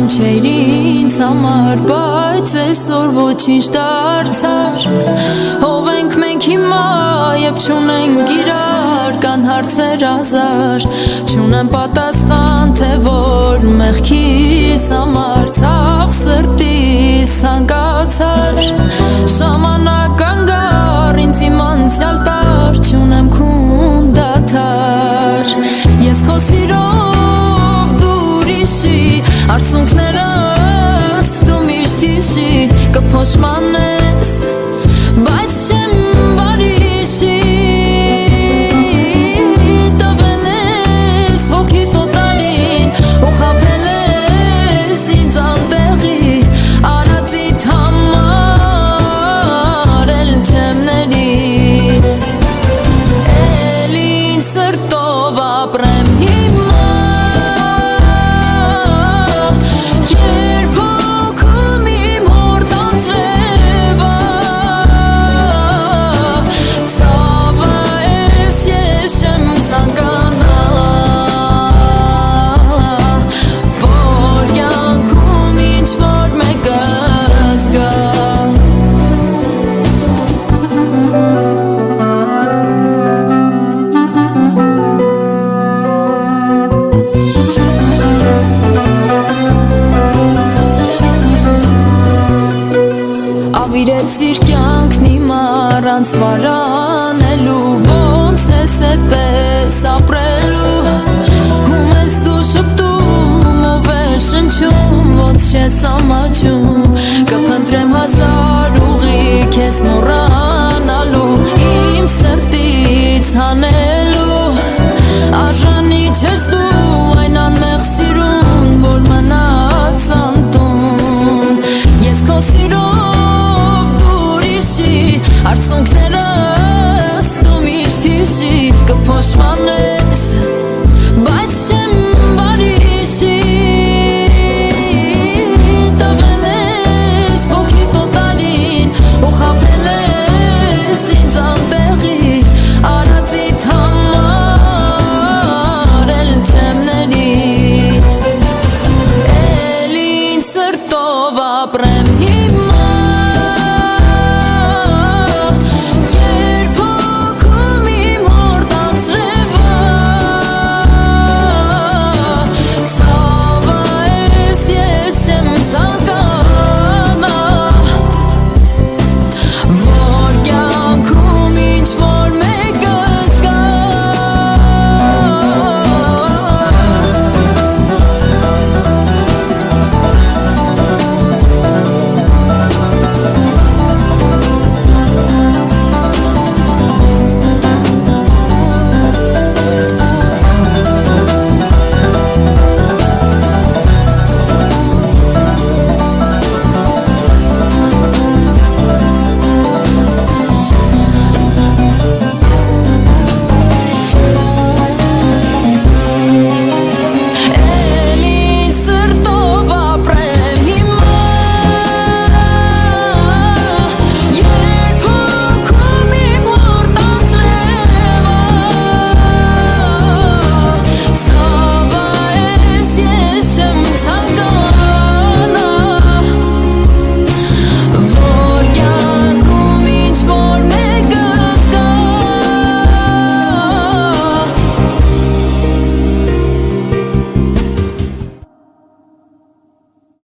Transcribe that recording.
չէիր ինձ համար, բայց այսօր ոչինչ դարձար։ Ով ենք մենք հիմա, երբ չունենք իրար, կան հարցեր հազար, չունեմ պատասխան, թե որ մեղքիս համար ցավ սրտիս ցանկացար։ Ժամանակ անգար ինձ իմ անցյալ տար, չունեմ քուն դադար։ Ես քո սիրով դու ուրիշի, արցունքներս դու միշտ հիշի, կփոշմանես, բայց չեմ բարիշի, տվել ես հոգի տոտալին, ու խաբել ես ինձ անտեղի, արածիդ համար էլ չեմ ների, էլ ինձ սրտով ապրեմ հիմա, երբ հոգում իմ հորդան ձևա, ցավը ես չեմ ցանկանա, որ կյանքում ինչ-որ մեկը զգա։ Ավիրեցիր կյանքն իմ առանց վարանելու, ոնց ես այդպես ապրելու, ում ես դու շպտում, ով է շնչում, ոնց չես ամաչում, կփնտրեմ հազար ուղի քեզ մոռանալու, իմ սրտից հանել